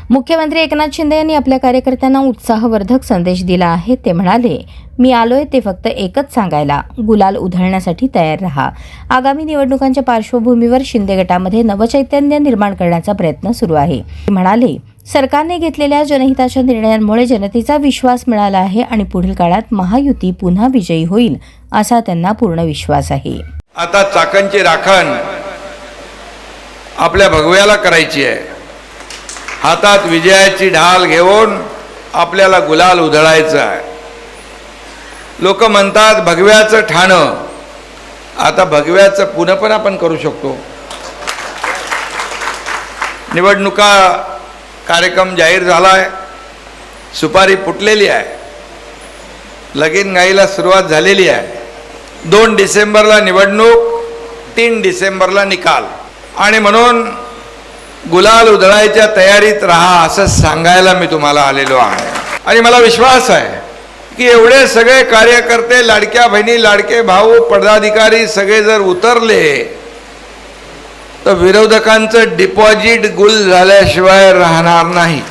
मुख्यमंत्री एकनाथ शिंदे यांनी आपल्या कार्यकर्त्यांना उत्साहवर्धक संदेश दिला आहे। ते म्हणाले, मी आलोय ते फक्त एकच सांगायला, गुलाल उधळण्यासाठी तयार रहा। आगामी निवडणुकांच्या पार्श्वभूमीवर शिंदे गटामध्ये नवचैतन्य निर्माण करण्याचा प्रयत्न सुरू आहे। ते म्हणाले, सरकारने घेतलेल्या जनहिताच्या निर्णयांमुळे जनतेचा विश्वास मिळाला आहे आणि पुढील काळात महायुती पुन्हा विजयी होईल असा त्यांना पूर्ण विश्वास आहे। आता चाकणची राखण आपल्या भगव्याला करायची आहे। हातात विजयाची ढाल घेऊन आपल्याला गुलाल उधळायचा आहे। लोक म्हणतात भगव्याचं ठाणं, आता भगव्याचं पुन्हा पण आपण करू शकतो। निवडणुका कार्यक्रम जाहीर झालाय, सुपारी फुटलेली आहे, लगीन गाईला सुरुवात झालेली आहे। 2 डिसेंबरला निवडणूक, 3 डिसेंबरला निकाल, आणि म्हणून गुलाल उधळायच्या तयारीत राहा असं सांगायला मी तुम्हाला आलेलो आहे। आणि मला विश्वास आहे की एवढे सगळे कार्यकर्ते, लाडक्या बहिणी, लाडके भाऊ, पदाधिकारी सगळे जर उतरले तर विरोधकांचं डिपॉझिट गुल झाल्याशिवाय राहणार नाही।